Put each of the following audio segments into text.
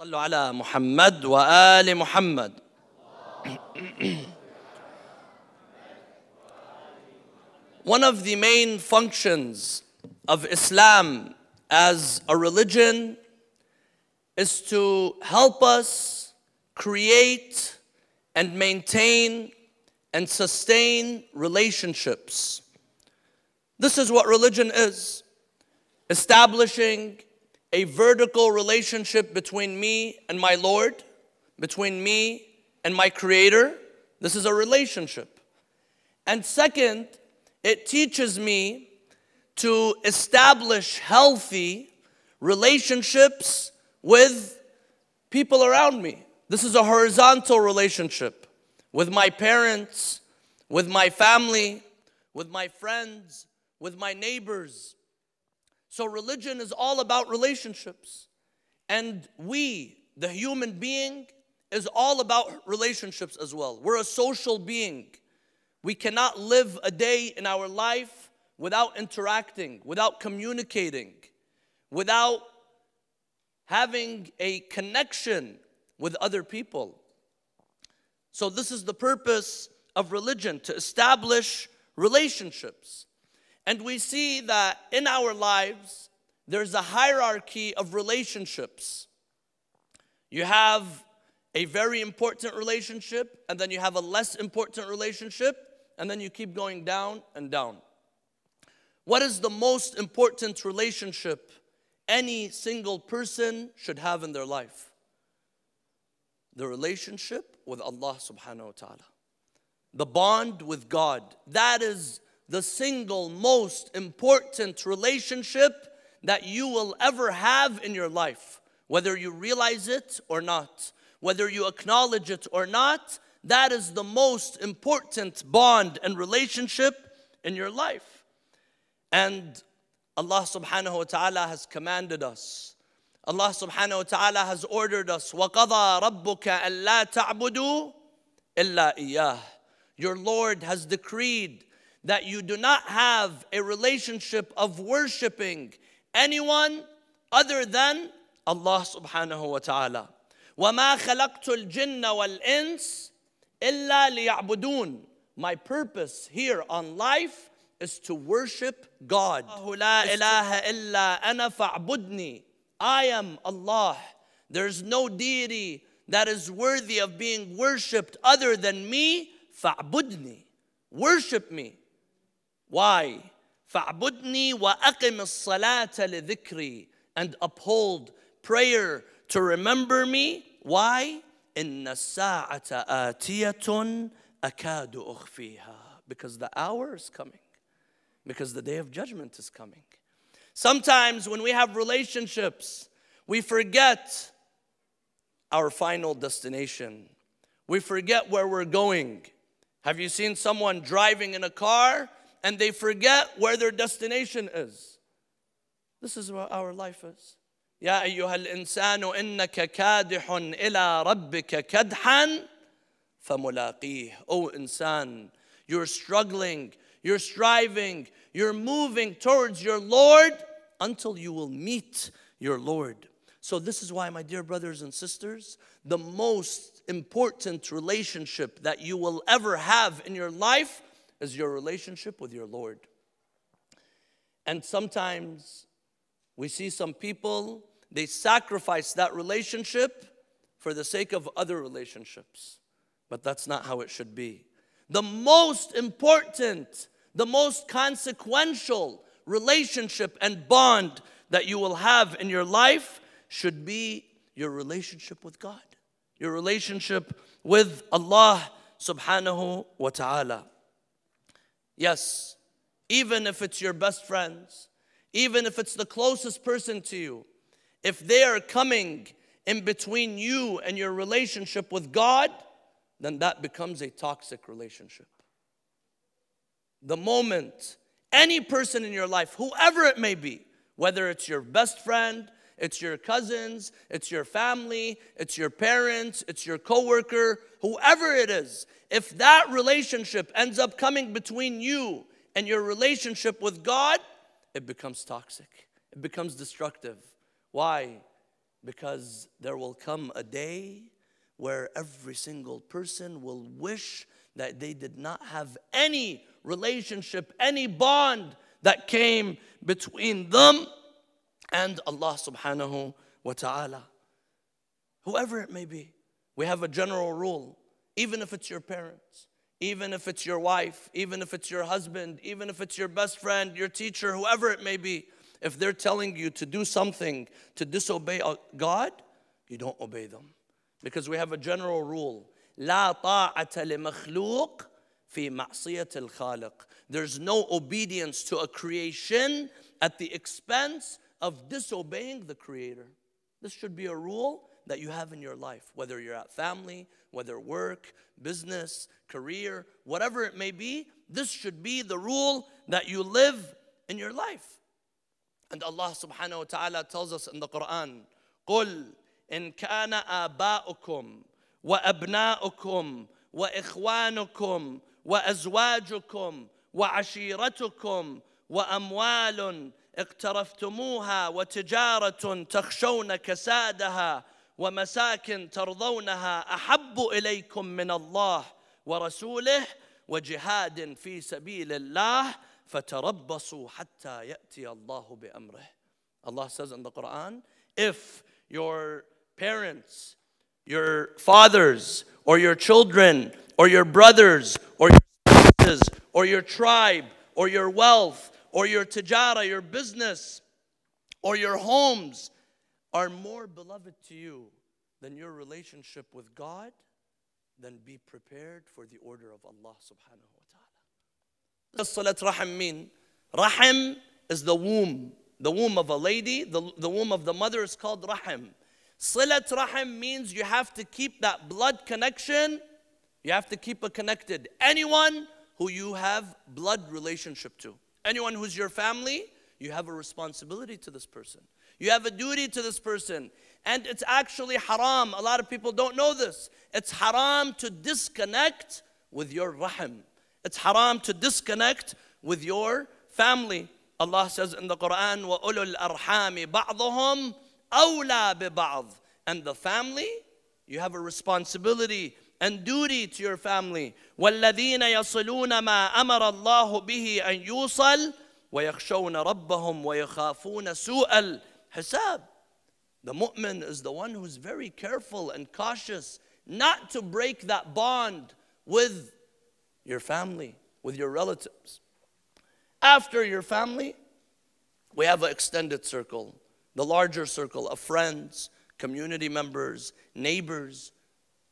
صلوا على محمد وآل محمد. One of the main functions of Islam as a religion is to help us create and maintain and sustain relationships. This is what religion is: establishing a vertical relationship between me and my Lord, between me and my Creator. This is a relationship. And second, it teaches me to establish healthy relationships with people around me. This is a horizontal relationship with my parents, with my family, with my friends, with my neighbors. So religion is all about relationships. And we, the human being, is all about relationships as well. We're a social being. We cannot live a day in our life without interacting, without communicating, without having a connection with other people. So this is the purpose of religion, to establish relationships. And we see that in our lives, there's a hierarchy of relationships. You have a very important relationship, and then you have a less important relationship, and then you keep going down and down. What is the most important relationship any single person should have in their life? The relationship with Allah subhanahu wa ta'ala. The bond with God. That is the single most important relationship that you will ever have in your life. Whether you realize it or not, whether you acknowledge it or not, that is the most important bond and relationship in your life. And Allah subhanahu wa ta'ala has commanded us. Allah subhanahu wa ta'ala has ordered us, وَقَضَى رَبُّكَ أَلَّا تَعْبُدُوا إِلَّا إِيَّاهُ. Your Lord has decreed that you do not have a relationship of worshiping anyone other than Allah subhanahu wa ta'ala. وَمَا خَلَقْتُ الْجِنَّ وَالْإِنسِ إِلَّا لِيَعْبُدُونَ. My purpose here on life is to worship God. لَا إِلَهَ إِلَّا أَنَا فَاعْبُدْنِي. I am Allah. There's no deity that is worthy of being worshipped other than me. فَاعْبُدْنِي. Worship me. Why? فَاعْبُدْنِي وَأَقِمِ الصَّلَاةَ لِذِكْرِي. And uphold prayer to remember me. Why? إِنَّ السَّاعَةَ آتِيَةٌ أَكَادُ أُخْفِيهَا. Because the hour is coming. Because the day of judgment is coming. Sometimes when we have relationships, we forget our final destination. We forget where we're going. Have you seen someone driving in a car and they forget where their destination is? This is what our life is. يا أيها الإنسان إنك كادح إلى ربك كدحا فملاقيه. Oh insan, you're struggling, you're striving, you're moving towards your Lord until you will meet your Lord. So this is why, my dear brothers and sisters, the most important relationship that you will ever have in your life is your relationship with your Lord. And sometimes we see some people, they sacrifice that relationship for the sake of other relationships. But that's not how it should be. The most important, the most consequential relationship and bond that you will have in your life should be your relationship with God. Your relationship with Allah subhanahu wa ta'ala. Yes, even if it's your best friends, even if it's the closest person to you, if they are coming in between you and your relationship with God, then that becomes a toxic relationship. The moment any person in your life, whoever it may be, whether it's your best friend, it's your cousins, it's your family, it's your parents, it's your coworker, whoever it is, if that relationship ends up coming between you and your relationship with God, it becomes toxic. It becomes destructive. Why? Because there will come a day where every single person will wish that they did not have any relationship, any bond that came between them and Allah subhanahu wa ta'ala. Whoever it may be, we have a general rule. Even if it's your parents, even if it's your wife, even if it's your husband, even if it's your best friend, your teacher, whoever it may be, if they're telling you to do something to disobey God, you don't obey them. Because we have a general rule. لا طاعة لمخلوق في معصية الخالق. There's no obedience to a creation at the expense of disobeying the Creator. This should be a rule that you have in your life, whether you're at family, whether work, business, career, whatever it may be. This should be the rule that you live in your life. And Allah subhanahu wa ta'ala tells us in the Quran, قُلْ إِنْ كَانَ آبَاؤُكُمْ وَأَبْنَاؤُكُمْ وَإِخْوَانُكُمْ وَأَزْوَاجُكُمْ وَعَشِيرَتُكُمْ وَأَمْوَالٌ اقترفتموها وتجارة تخشون كسادها ومساكن ترضونها أحب إليكم من الله ورسوله وجهاد في سبيل الله فتربصوا حتى يأتي الله بأمره. Allah says in the Quran, if your parents, your fathers, or your children, or your brothers, or your spouses, or your tribe, or your wealth, or your tijara, your business, or your homes are more beloved to you than your relationship with God, then be prepared for the order of Allah subhanahu wa ta'ala. What does Salat Rahim mean? Rahim is the womb of a lady. The womb of the mother is called Rahim. Salat Rahim means you have to keep that blood connection. You have to keep it connected. Anyone who you have blood relationship to. Anyone who's your family, you have a responsibility to this person. You have a duty to this person. And it's actually haram. A lot of people don't know this. It's haram to disconnect with your rahim. It's haram to disconnect with your family. Allah says in the Quran, وَأُولُو الْأَرْحَامِ بَعْضُهُمْ أَوْلَى بِبَعْضٍ. And the family, you have a responsibility and duty to your family. وَالَّذِينَ يَصِلُونَ مَا أَمَرَ اللَّهُ بِهِ أَن يُوصَلْ وَيَخْشَوْنَ رَبَّهُمْ وَيَخَافُونَ سُوءَ الْحِسَابِ. The mu'min is the one who's very careful and cautious not to break that bond with your family, with your relatives. After your family, we have an extended circle, the larger circle of friends, community members, neighbors.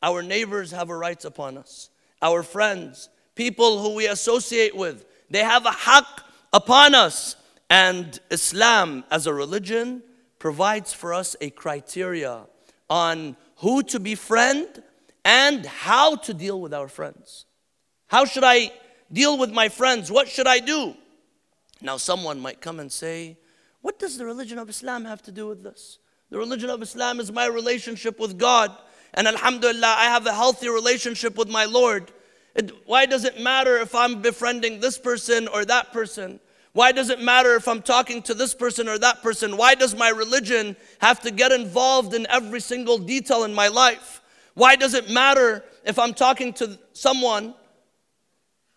Our neighbors have a right upon us. Our friends, people who we associate with, they have a haqq upon us. And Islam as a religion provides for us a criteria on who to befriend and how to deal with our friends. How should I deal with my friends? What should I do? Now someone might come and say, what does the religion of Islam have to do with this? The religion of Islam is my relationship with God. And alhamdulillah, I have a healthy relationship with my Lord. Why does it matter if I'm befriending this person or that person? Why does it matter if I'm talking to this person or that person? Why does my religion have to get involved in every single detail in my life? Why does it matter if I'm talking to someone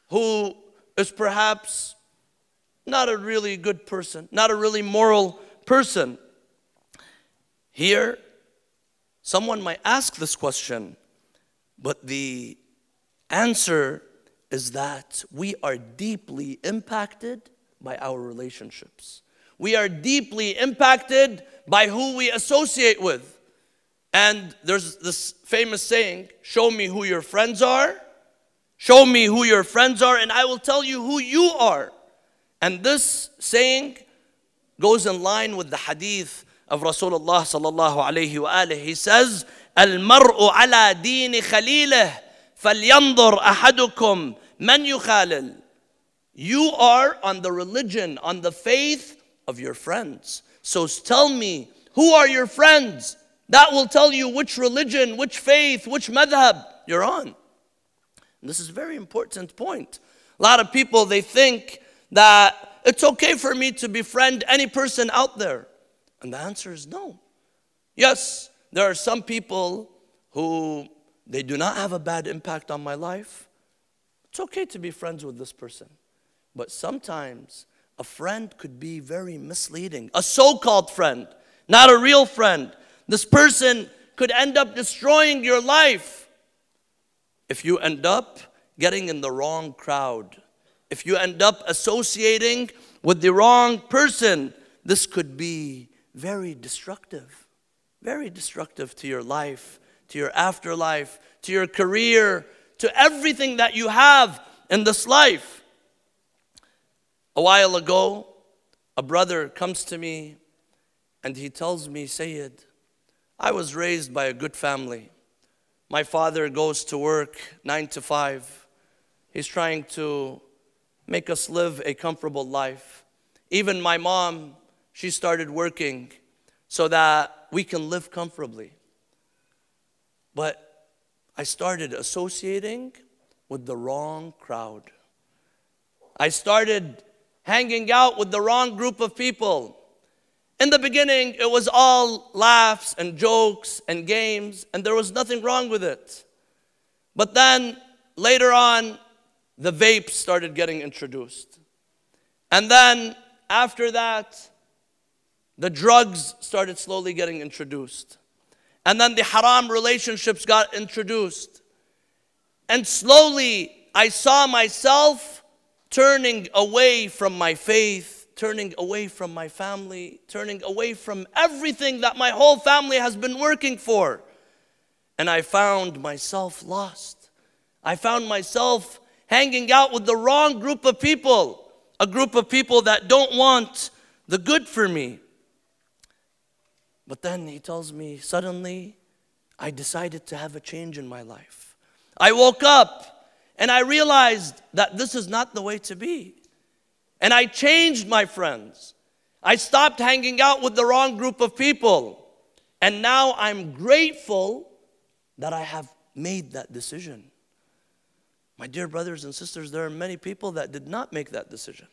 who is perhaps not a really good person, not a really moral person? Here, someone might ask this question, but the answer is that we are deeply impacted by our relationships. We are deeply impacted by who we associate with. And there's this famous saying, show me who your friends are, show me who your friends are, and I will tell you who you are. And this saying goes in line with the hadith of Rasulullah sallallahu alayhi wa alihi. He says, "Al-mar'u ala dini khalilih, falyanzur ahadukum man yukhalil." You are on the religion, on the faith of your friends. So tell me, who are your friends? That will tell you which religion, which faith, which madhab you're on. And this is a very important point. A lot of people, they think that it's okay for me to befriend any person out there. And the answer is no. Yes, there are some people who they do not have a bad impact on my life. It's okay to be friends with this person. But sometimes a friend could be very misleading. A so-called friend, not a real friend. This person could end up destroying your life if you end up getting in the wrong crowd. If you end up associating with the wrong person, this could be very destructive to your life, to your afterlife, to your career, to everything that you have in this life. A while ago, a brother comes to me and he tells me, Sayyid, I was raised by a good family. My father goes to work 9 to 5. He's trying to make us live a comfortable life. Even my mom, she started working so that we can live comfortably. But I started associating with the wrong crowd. I started hanging out with the wrong group of people. In the beginning, it was all laughs and jokes and games, and there was nothing wrong with it. But then, later on, the vapes started getting introduced. And then, after that, the drugs started slowly getting introduced. And then the haram relationships got introduced. And slowly, I saw myself turning away from my faith, turning away from my family, turning away from everything that my whole family has been working for. And I found myself lost. I found myself hanging out with the wrong group of people, a group of people that don't want the good for me. But then he tells me, suddenly, I decided to have a change in my life. I woke up and I realized that this is not the way to be. And I changed, my friends. I stopped hanging out with the wrong group of people. And now I'm grateful that I have made that decision. My dear brothers and sisters, there are many people that did not make that decision.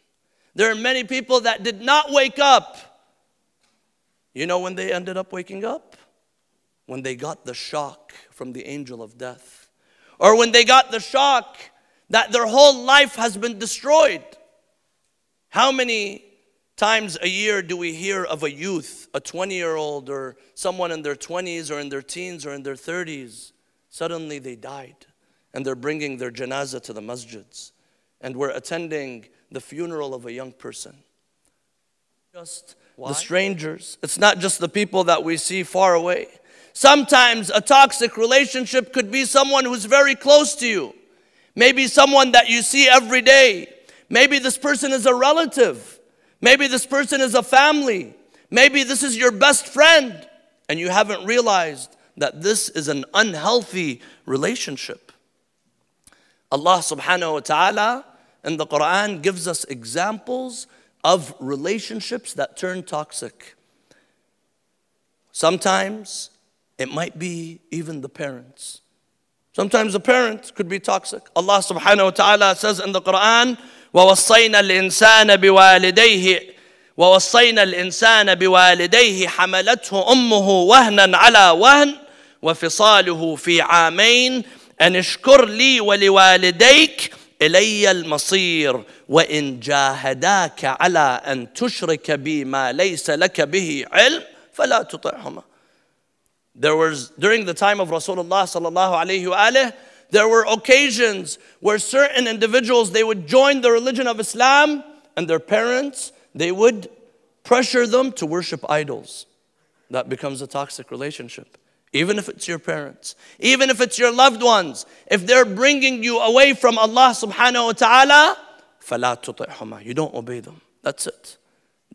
There are many people that did not wake up. You know when they ended up waking up? When they got the shock from the angel of death. Or when they got the shock that their whole life has been destroyed. How many times a year do we hear of a youth, a 20-year-old or someone in their 20s or in their teens or in their 30s, suddenly they died and they're bringing their janazah to the masjids and we're attending the funeral of a young person. Just the strangers. It's not just the people that we see far away. Sometimes a toxic relationship could be someone who's very close to you. Maybe someone that you see every day. Maybe this person is a relative. Maybe this person is a family. Maybe this is your best friend. And you haven't realized that this is an unhealthy relationship. Allah subhanahu wa ta'ala in the Quran gives us examples of relationships that turn toxic. Sometimes it might be even the parents. Sometimes the parent could be toxic. Allah subhanahu wa ta'ala says in the Quran, وَوَصَّيْنَا الْإِنسَانَ بِوَالِدَيْهِ حَمَلَتْهُ أُمُّهُ وَهْنًا عَلَى وَهْنٍ وَفِصَالُهُ فِي عَامَيْنِ أَنِ اشْكُرْ لِي وَلِوَالِدَيْكَ إِلَيَّ الْمَصِيرُ وَإِنْ جَاهَدَاكَ عَلَى أَنْ تُشْرِكَ بِي مَا لَيْسَ لَكَ بِهِ عِلْمٌ فَلَا تُطِعْهُمَا. During the time of Rasulullah sallallahu alayhi wa alayhi, there were occasions where certain individuals, they would join the religion of Islam and their parents, they would pressure them to worship idols. That becomes a toxic relationship. Even if it's your parents, even if it's your loved ones, if they're bringing you away from Allah subhanahu wa ta'ala, فَلَا تُطِعْهُمَا. You don't obey them. That's it.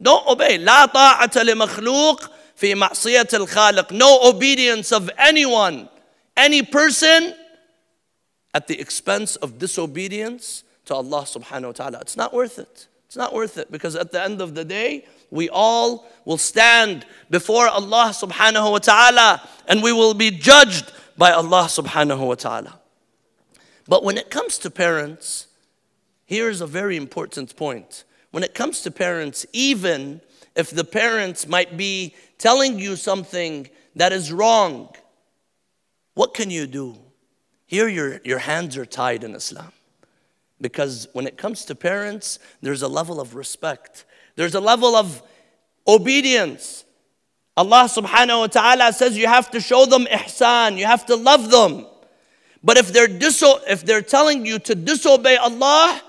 Don't obey. لَا طَاعَةَ لِمَخْلُوقٍ فِي مَعْصِيَةِ الْخَالِقِ. No obedience of anyone, any person, at the expense of disobedience to Allah subhanahu wa ta'ala. It's not worth it. It's not worth it, because at the end of the day, we all will stand before Allah subhanahu wa ta'ala and we will be judged by Allah subhanahu wa ta'ala. But when it comes to parents, here's a very important point. When it comes to parents, even if the parents might be telling you something that is wrong, what can you do? Here your hands are tied in Islam. Because when it comes to parents, there's a level of respect. There's a level of obedience. Allah subhanahu wa ta'ala says you have to show them ihsan. You have to love them. But if they're telling you to disobey Allah,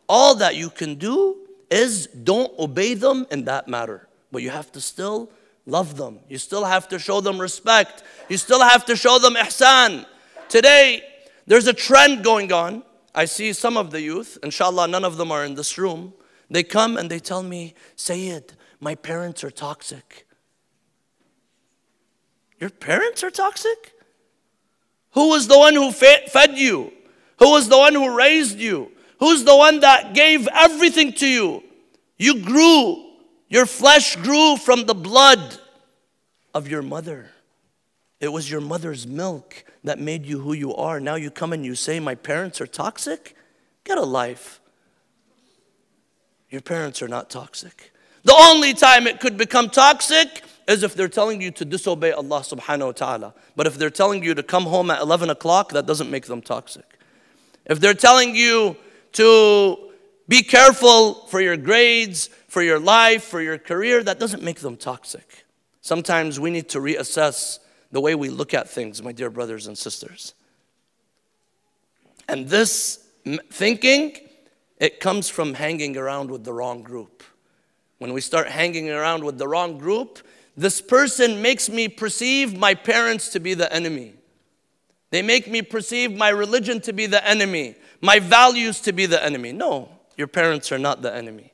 all that you can do is don't obey them in that matter. But you have to still love them. You still have to show them respect. You still have to show them ihsan. Today, there's a trend going on. I see some of the youth, inshallah none of them are in this room. They come and they tell me, Sayyid, my parents are toxic. Your parents are toxic? Who was the one who fed you? Who was the one who raised you? Who's the one that gave everything to you? You grew. Your flesh grew from the blood of your mother. It was your mother's milk that made you who you are. Now you come and you say, my parents are toxic? Get a life. Your parents are not toxic. The only time it could become toxic is if they're telling you to disobey Allah subhanahu wa ta'ala. But if they're telling you to come home at 11 o'clock, that doesn't make them toxic. If they're telling you to be careful for your grades, for your life, for your career, that doesn't make them toxic. Sometimes we need to reassess the way we look at things, my dear brothers and sisters. And this thinking, it comes from hanging around with the wrong group. When we start hanging around with the wrong group, this person makes me perceive my parents to be the enemy. They make me perceive my religion to be the enemy, my values to be the enemy. No, your parents are not the enemy.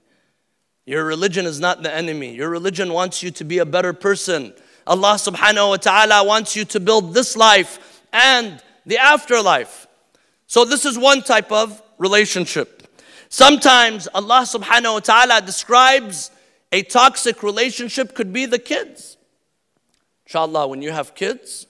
Your religion is not the enemy. Your religion wants you to be a better person. Allah subhanahu wa ta'ala wants you to build this life and the afterlife. So this is one type of relationship. Sometimes Allah subhanahu wa ta'ala describes a toxic relationship could be the kids. Inshallah, when you have kids,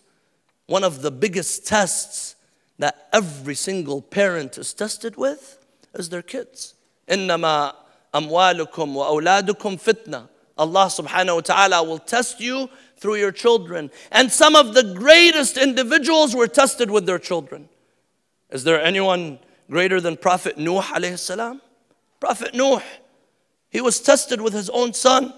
one of the biggest tests that every single parent is tested with is their kids. إِنَّمَا أَمْوَالُكُمْ وَأَوْلَادُكُمْ فِتْنَةٌ. Allah subhanahu wa ta'ala will test you through your children. And some of the greatest individuals were tested with their children. Is there anyone greater than Prophet Nuh alayhi salam? Prophet Nuh, he was tested with his own son.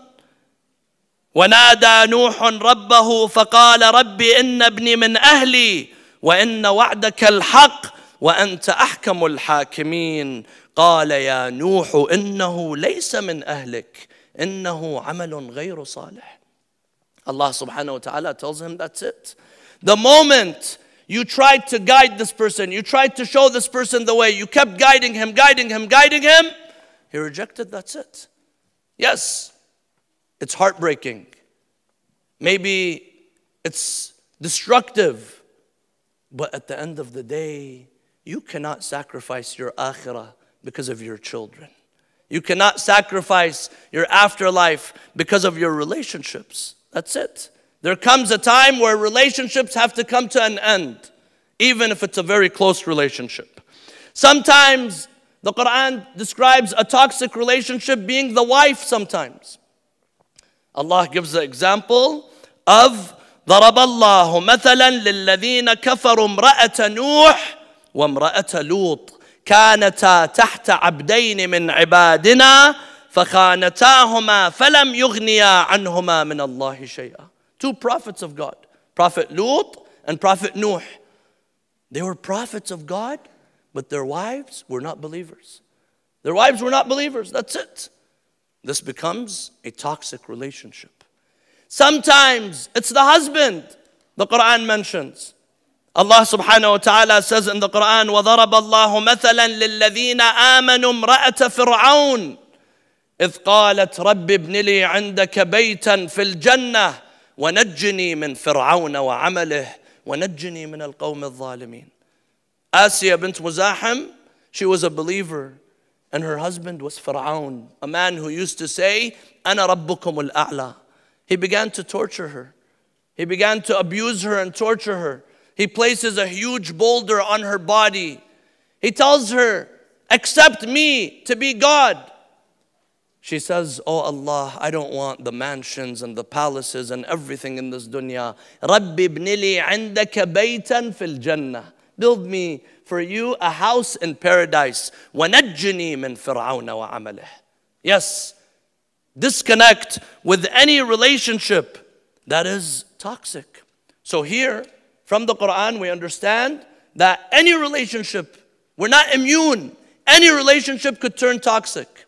وَنَادَى نُوحٌ رَبَّهُ فَقَالَ رَبِّ إِنَّ ابْنِي مِنْ أَهْلِي وَإِنَّ وَعْدَكَ الْحَقِّ وَأَنْتَ أَحْكَمُ الْحَاكِمِينَ قَالَ يَا نُوحُ إِنَّهُ لَيْسَ مِنْ أَهْلِكَ إِنَّهُ عَمَلٌ غَيْرُ صَالِحٍ. Allah subhanahu wa ta'ala tells him that's it. The moment you tried to guide this person, you tried to show this person the way, you kept guiding him, he rejected, that's it. Yes, it's heartbreaking. Maybe it's destructive. But at the end of the day, you cannot sacrifice your akhirah because of your children. You cannot sacrifice your afterlife because of your relationships. That's it. There comes a time where relationships have to come to an end, even if it's a very close relationship. Sometimes the Quran describes a toxic relationship being the wife sometimes. Allah gives the example of ضرب الله مثلا للذين كفروا امرأة نوح وامرأة لوط كانتا تحت عبدين من عبادنا فخانتاهما فلم يغنيا عنهما من الله شيئا. Two prophets of God, Prophet Lut and Prophet Nuh. They were prophets of God, but their wives were not believers. Their wives were not believers, that's it. This becomes a toxic relationship. Sometimes it's the husband, the Quran mentions. Allah subhanahu wa ta'ala says in the Quran, وَضَرَبَ اللَّهُ مَثَلًا لِلَّذِينَ آمَنُوا امْرَأَةَ فِرْعَوْنَ إِذْ قَالَتْ رَبِّ ابْنِ لِي عِنْدَكَ بَيْتًا فِي الْجَنَّةِ وَنَجِّنِي مِنْ فِرْعَوْنَ وَعَمَلِهِ وَنَجِّنِي مِنَ الْقَوْمِ الظَّالِمِينَ. Asiyah bint Muzahim, she was a believer, and her husband was Fir'aun, a man who used to say, أَنَا رَبُّكُمُ الْأَعْلَى. He began to torture her. He began to abuse her and torture her. He places a huge boulder on her body. He tells her, accept me to be God. She says, oh Allah, I don't want the mansions and the palaces and everything in this dunya. رَبِّ ابْنِ لِي عِنْدَكَ بَيْتًا فِي الْجَنَّةِ. Build me for you a house in paradise. وَنَجِّنِي مِنْ فِرْعَوْنَ وَعَمَلِهِ. Yes, disconnect with any relationship that is toxic. So here, from the Quran, we understand that any relationship, we're not immune. Any relationship could turn toxic.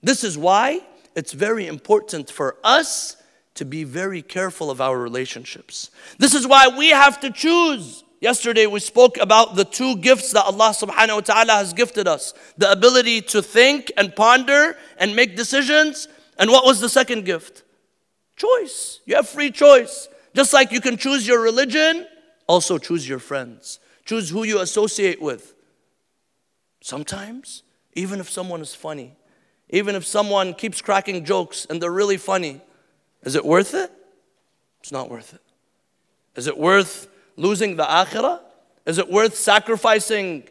This is why it's very important for us to be very careful of our relationships. This is why we have to choose. Yesterday we spoke about the two gifts that Allah subhanahu wa ta'ala has gifted us. The ability to think and ponder and make decisions. And what was the second gift? Choice. You have free choice. Just like you can choose your religion, also choose your friends. Choose who you associate with. Sometimes, even if someone is funny, even if someone keeps cracking jokes and they're really funny, is it worth it? It's not worth it. Is it worth losing the akhirah? Is it worth sacrificing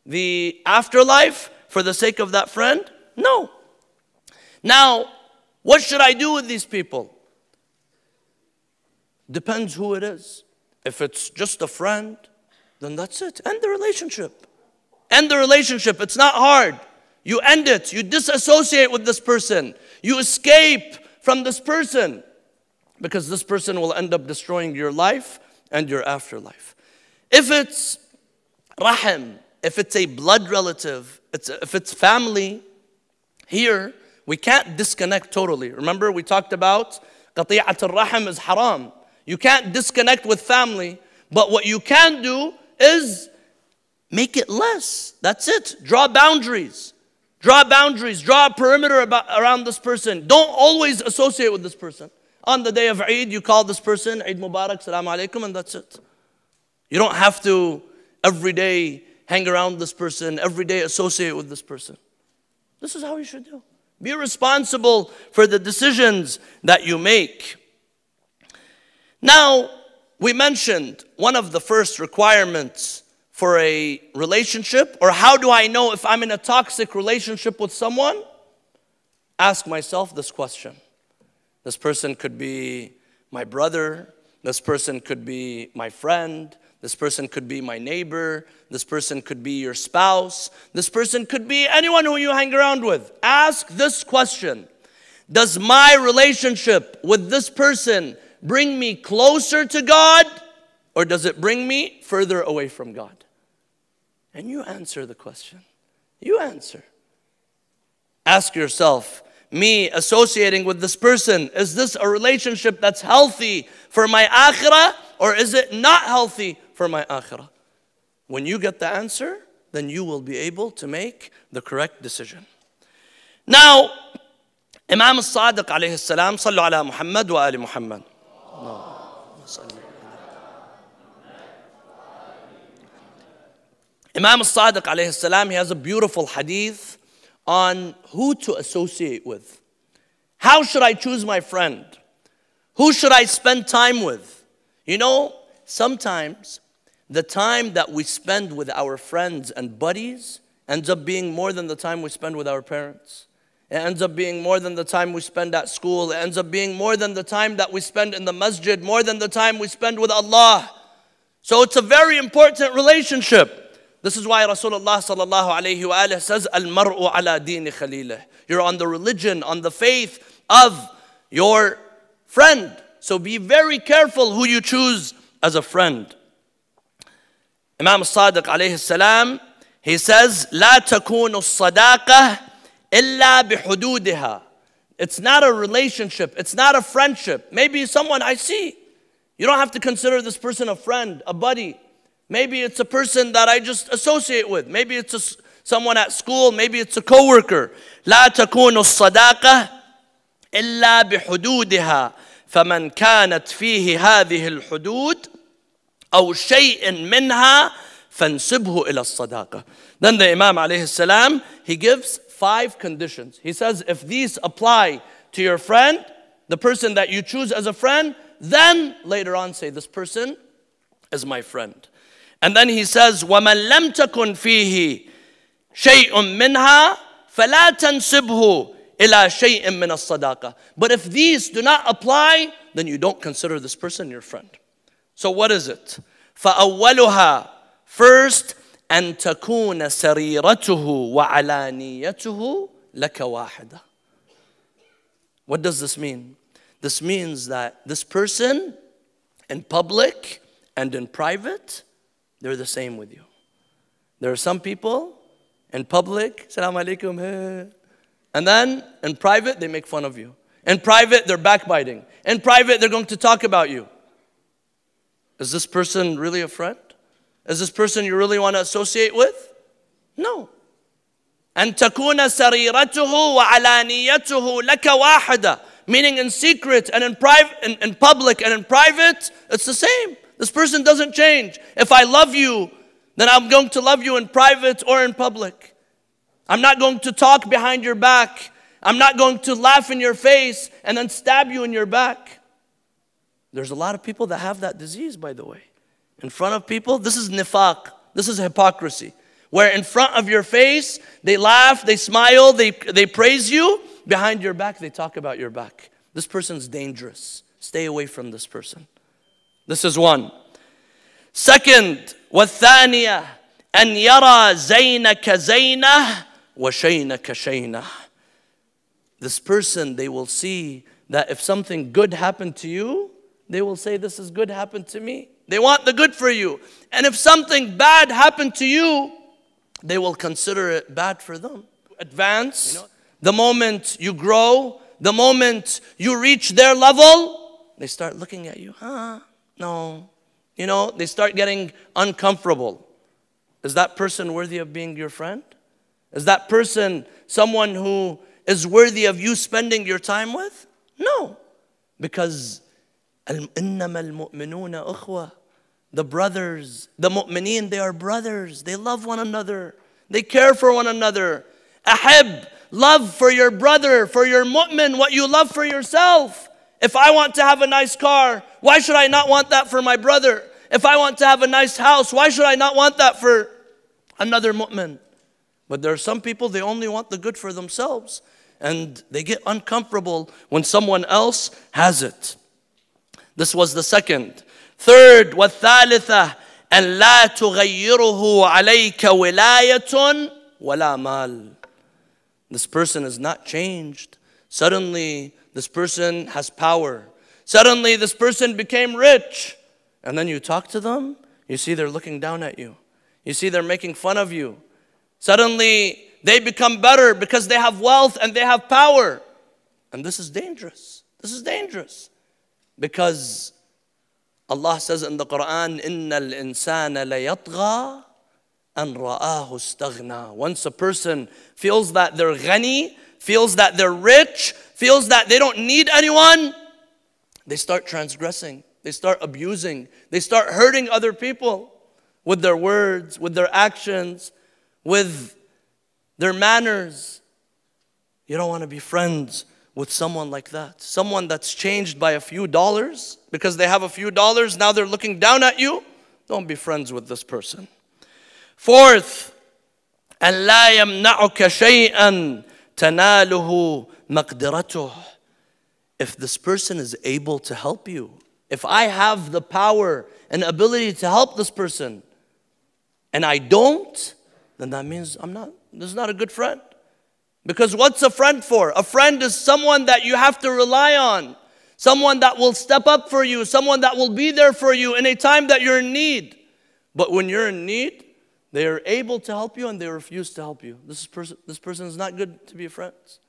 the afterlife for the sake of that friend? No. Now, what should I do with these people? Depends who it is. If it's just a friend, then that's it. End the relationship. End the relationship. It's not hard. You end it. You disassociate with this person. You escape from this person, because this person will end up destroying your life and your afterlife. If it's rahim, if it's a blood relative, if it's family, here we can't disconnect totally. Remember we talked about qati'at al-rahim is haram. You can't disconnect with family, but what you can do is make it less. That's it. Draw boundaries. Draw boundaries. Draw a perimeter around this person. Don't always associate with this person. On the day of Eid, you call this person, Eid Mubarak, Salaam Alaikum, and that's it. You don't have to every day hang around this person, every day associate with this person. This is how you should do. Be responsible for the decisions that you make. Now, we mentioned one of the first requirements for a relationship, or how do I know if I'm in a toxic relationship with someone? Ask myself this question. This person could be my brother. This person could be my friend. This person could be my neighbor. This person could be your spouse. This person could be anyone who you hang around with. Ask this question. Does my relationship with this person bring me closer to God, or does it bring me further away from God? And you answer the question. You answer. Ask yourself, me associating with this person, is this a relationship that's healthy for my akhirah, or is it not healthy for my akhirah? When you get the answer, then you will be able to make the correct decision. Now, Imam al-Sadiq alayhi salam, sallu ala Muhammad wa ali Muhammad. Imam al-Sadiq alayhi salam, he has a beautiful hadith on who to associate with. How should I choose my friend? Who should I spend time with? You know, sometimes the time that we spend with our friends and buddies ends up being more than the time we spend with our parents. It ends up being more than the time we spend at school. It ends up being more than the time that we spend in the masjid, more than the time we spend with Allah. So it's a very important relationship. This is why Rasulullah sallallahu alayhi wa alayhi says, Al-mar'u ala dini khalilih. You're on the religion, on the faith of your friend. So be very careful who you choose as a friend. Imam Sadiq alayhi salam, he says, لا تكون الصداقة إلا بحدودها. It's not a relationship. It's not a friendship. Maybe someone I see. You don't have to consider this person a friend, a buddy. Maybe it's a person that I just associate with. Maybe it's someone at school. Maybe it's a coworker. لا تكون الصداقة إلا بحدودها فمن كانت فيه هذه الحدود أو شيء منها فانسبه إلى الصداقة. Then the Imam alayhi salam, he gives 5 conditions. He says if these apply to your friend, the person that you choose as a friend, then later on say this person is my friend. And then he says, وَمَنْ لَمْ تَكُنْ فِيهِ شَيْءٌ مِّنْهَا فَلَا تَنْسِبْهُ إلى شيء من الصداقة. But if these do not apply, then you don't consider this person your friend. So what is it? فأولها, first, أن تكون سريرته وعلانيته لك واحدة. What does this mean? This means that this person in public and in private, they're the same with you. There are some people in public, Assalamu alaikum, and then in private, they make fun of you. In private, they're backbiting. In private, they're going to talk about you. Is this person really a friend? Is this person you really want to associate with? No. أن تكون سريرته وعلانيته لك واحدة. Meaning in secret and in private, in public and in private, it's the same. This person doesn't change. If I love you, then I'm going to love you in private or in public. I'm not going to talk behind your back. I'm not going to laugh in your face and then stab you in your back. There's a lot of people that have that disease, by the way. In front of people, this is nifaq. This is hypocrisy. Where in front of your face, they laugh, they smile, they praise you. Behind your back, they talk about your back. This person's dangerous. Stay away from this person. This is one. Second, والثانية أن يرى زينك زينة وشينك شينة. This person, they will see that if something good happened to you, they will say, this is good happened to me. They want the good for you. And if something bad happened to you, they will consider it bad for them. Advance, the moment you grow, the moment you reach their level, they start looking at you. No. They start getting uncomfortable. Is that person worthy of being your friend? Is that person someone who is worthy of you spending your time with? No. Because إِنَّمَا الْمُؤْمِنُونَ أُخْوَةٌ. The brothers, the mu'mineen, they are brothers. They love one another. They care for one another. Ahib, love for your brother, for your mu'min, what you love for yourself. If I want to have a nice car, why should I not want that for my brother? If I want to have a nice house, why should I not want that for another mu'min? But there are some people, they only want the good for themselves. And they get uncomfortable when someone else has it. This was the second. Third, والثالثة أن لا تغيره عليك ولاية ولا مال. This person is not changed. Suddenly, this person has power. Suddenly, this person became rich. And then you talk to them, you see they're looking down at you. You see they're making fun of you. Suddenly, they become better because they have wealth and they have power. And this is dangerous. This is dangerous. Because Allah says in the Quran, إِنَّ الْإِنسَانَ لَيَطْغَى أَنْ رَآهُ اسْتَغْنَى. Once a person feels that they're ghani, feels that they're rich, feels that they don't need anyone, they start transgressing. They start abusing. They start hurting other people with their words, with their actions, with their manners. You don't want to be friends with someone like that. Someone that's changed by a few dollars. Because they have a few dollars, now they're looking down at you. Don't be friends with this person. Fourth, أن لا يمنعك شيئا تناله مقدرته. If this person is able to help you, if I have the power and ability to help this person, and I don't, then that means this is not a good friend. Because what's a friend for? A friend is someone that you have to rely on. Someone that will step up for you. Someone that will be there for you in a time that you're in need. But when you're in need, they are able to help you and they refuse to help you. This person is not good to be friends.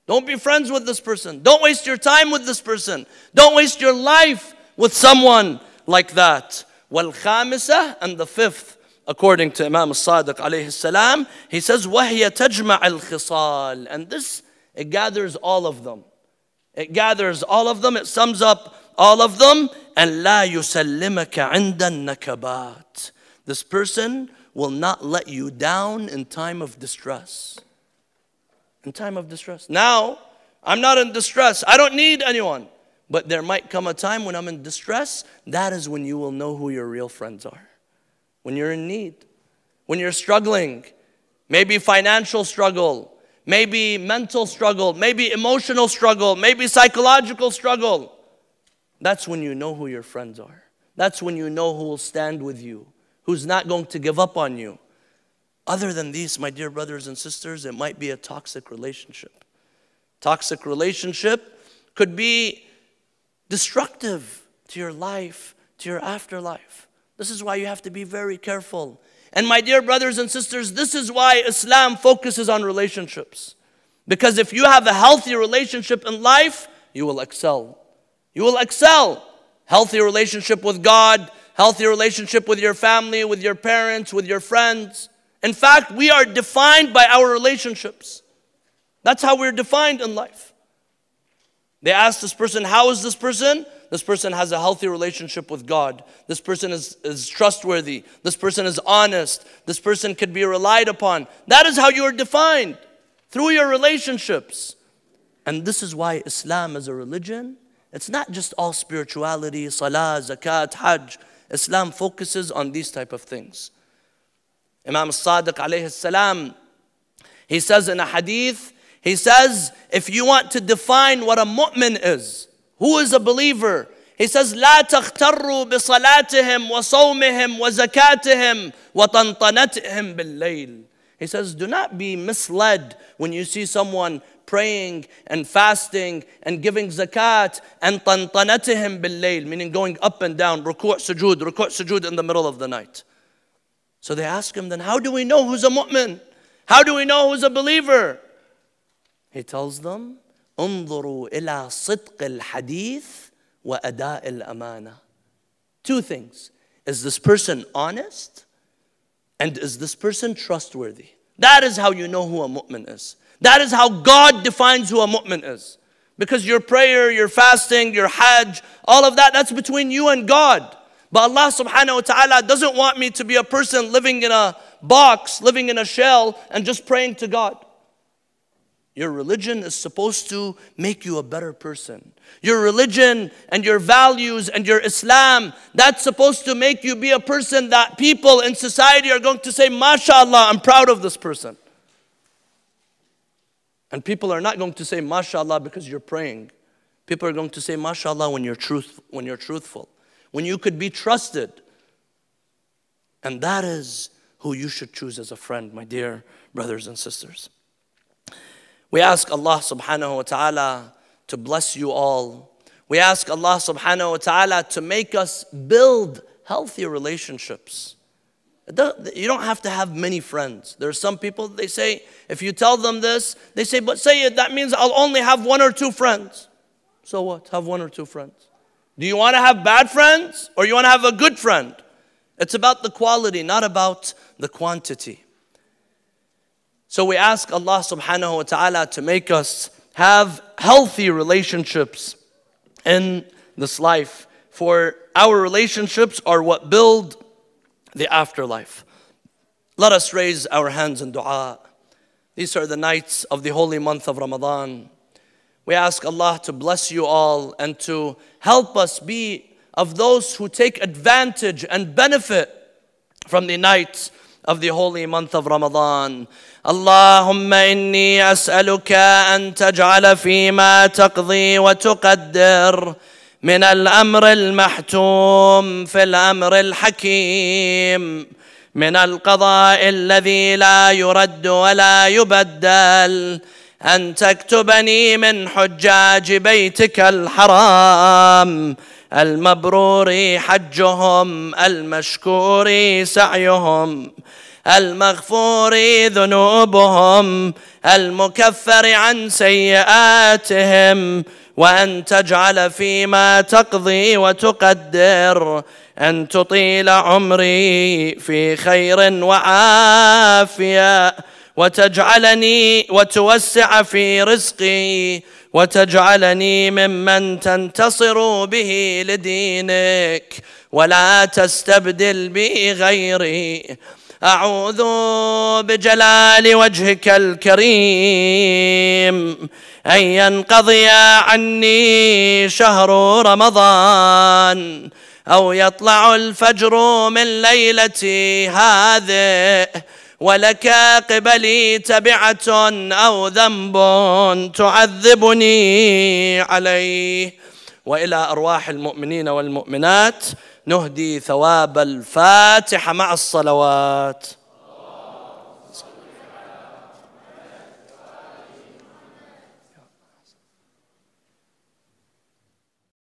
Don't be friends with this person. Don't waste your time with this person. Don't waste your life with someone like that. وَالْخَامِسَةِ, and the fifth, according to Imam al-Sadiq alayhi salam, he says, وَهِيَ تَجْمَعَ الْخِصَالِ. And this, it gathers all of them. It gathers all of them. It sums up all of them. And لَا يُسَلِّمَكَ عِنْدَ النَّكَبَاتِ. This person will not let you down in time of distress. In time of distress. Now, I'm not in distress. I don't need anyone. But there might come a time when I'm in distress. That is when you will know who your real friends are. When you're in need. When you're struggling. Maybe financial struggle. maybe mental struggle, maybe emotional struggle, maybe psychological struggle. That's when you know who your friends are. That's when you know who will stand with you, who's not going to give up on you. Other than these, my dear brothers and sisters, it might be a toxic relationship. Toxic relationship could be destructive to your life, to your afterlife. This is why you have to be very careful. And my dear brothers and sisters, this is why Islam focuses on relationships. Because if you have a healthy relationship in life, you will excel. You will excel. Healthy relationship with God, healthy relationship with your family, with your parents, with your friends. In fact, we are defined by our relationships. That's how we're defined in life. They asked this person, how is this person? This person has a healthy relationship with God. This person is trustworthy. This person is honest. This person could be relied upon. That is how you are defined, through your relationships. And this is why Islam as a religion, it's not just all spirituality, salah, zakat, hajj. Islam focuses on these type of things. Imam Sadiq alayhi salam, he says in a hadith, he says, if you want to define what a mu'min is, who is a believer, he says, لا تغتروا بصلاتهم وصومهم وزكاتهم وطنطنتهم بالليل. He says, do not be misled when you see someone praying and fasting and giving zakat and طنطنتهم بالليل, meaning going up and down, ruku' sujood in the middle of the night. So they ask him, then how do we know who's a mu'min? How do we know who's a believer? He tells them, انظروا إلى صدق الحديث وأداء الأمانة. Two things. Is this person honest? And is this person trustworthy? That is how you know who a mu'min is. That is how God defines who a mu'min is. Because your prayer, your fasting, your hajj, all of that, that's between you and God. But Allah subhanahu wa ta'ala doesn't want me to be a person living in a box, living in a shell, and just praying to God. Your religion is supposed to make you a better person. Your religion and your values and your Islam, that's supposed to make you be a person that people in society are going to say, MashaAllah, I'm proud of this person. And people are not going to say, MashaAllah, because you're praying. People are going to say, MashaAllah, when you're truthful. When you could be trusted. And that is who you should choose as a friend, my dear brothers and sisters. We ask Allah subhanahu wa ta'ala to bless you all. We ask Allah subhanahu wa ta'ala to make us build healthy relationships. You don't have to have many friends. There are some people, they say, if you tell them this, they say, but say it, that means I'll only have 1 or 2 friends. So what? Have 1 or 2 friends. Do you want to have bad friends or you want to have a good friend? It's about the quality, not about the quantity. So we ask Allah subhanahu wa ta'ala to make us have healthy relationships in this life. For our relationships are what build the afterlife. Let us raise our hands in dua. These are the nights of the holy month of Ramadan. We ask Allah to bless you all and to help us be of those who take advantage and benefit from the nights of the holy month of Ramadan. Allahumma inni as'aluka an taj'ala fima taqdi wa tuqaddir min al-amr al-mahtum fi al-amr al-hakim min al-qada' alladhi la yurad wa la yubaddal أن تكتبني من حجاج بيتك الحرام المبرور حجهم المشكور سعيهم المغفور ذنوبهم المكفر عن سيئاتهم وأن تجعل فيما تقضي وتقدر أن تطيل عمري في خير وعافية وتجعلني وتوسع في رزقي وتجعلني ممن تنتصر به لدينك ولا تستبدل بي غيري. أعوذ بجلال وجهك الكريم أن ينقضي عني شهر رمضان أو يطلع الفجر من ليلتي هذه ولك قبلي تبعة أو ذنب تعذبني عليه. وإلى أرواح المؤمنين والمؤمنات نهدي ثواب الفاتحة مع الصلوات.